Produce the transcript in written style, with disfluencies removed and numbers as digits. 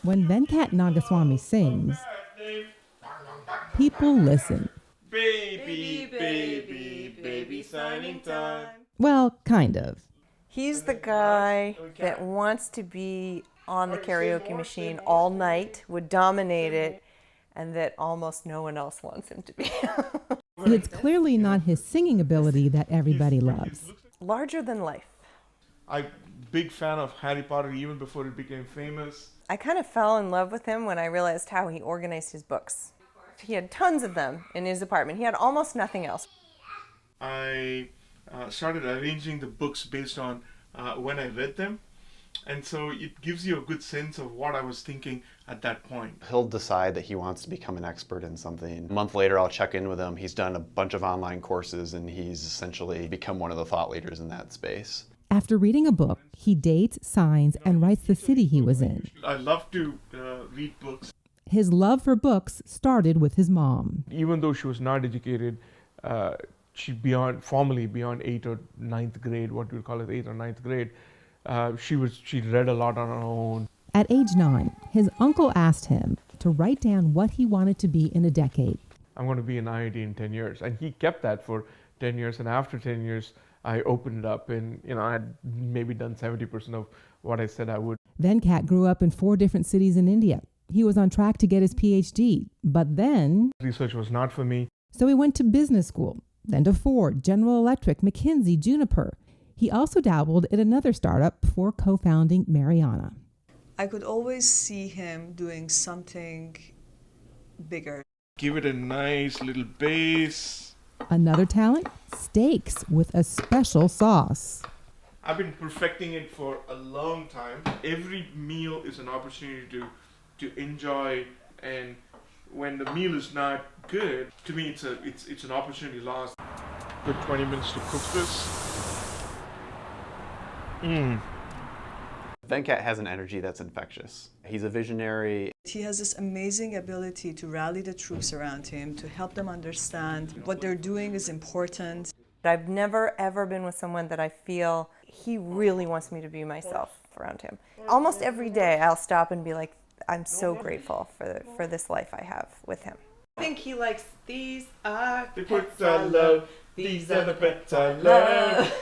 When Venkat Nagaswamy sings, people listen. Baby, baby, baby signing time. Well, kind of. He's the guy that wants to be on the karaoke machine all night, would dominate it, and that almost no one else wants him to be. It's clearly not his singing ability that everybody loves. Larger than life. I'm big fan of Harry Potter even before it became famous. I kind of fell in love with him when I realized how he organized his books. He had tons of them in his apartment. He had almost nothing else. I started arranging the books based on when I read them. And so it gives you a good sense of what I was thinking at that point. He'll decide that he wants to become an expert in something. A month later, I'll check in with him. He's done a bunch of online courses, and he's essentially become one of the thought leaders in that space. After reading a book, he dates, signs, and writes the city he was in. I love to read books. His love for books started with his mom. Even though she was not educated, she formally beyond 8th or 9th grade, what we would call it 8th or 9th grade, she read a lot on her own. At age 9, his uncle asked him to write down what he wanted to be in a decade. I'm going to be an IIT in 10 years. And he kept that for 10 years. And after 10 years, I opened it up and, I had maybe done 70% of what I said I would. Venkat grew up in 4 different cities in India. He was on track to get his PhD, but then... research was not for me. So he went to business school, then to Ford, General Electric, McKinsey, Juniper. He also dabbled in another startup before co-founding Mariana. I could always see him doing something bigger. Give it a nice little base. Another talent? Steaks with a special sauce. I've been perfecting it for a long time. Every meal is an opportunity to enjoy, and when the meal is not good, to me it's an opportunity lost. Good 20 minutes to cook this. Venkat has an energy that's infectious. He's a visionary. He has this amazing ability to rally the troops around him, to help them understand what they're doing is important. I've never ever been with someone that I feel he really wants me to be myself around him. Almost every day I'll stop and be like, I'm so grateful for this life I have with him. I think he likes these are The pets I love, these are the pets I love.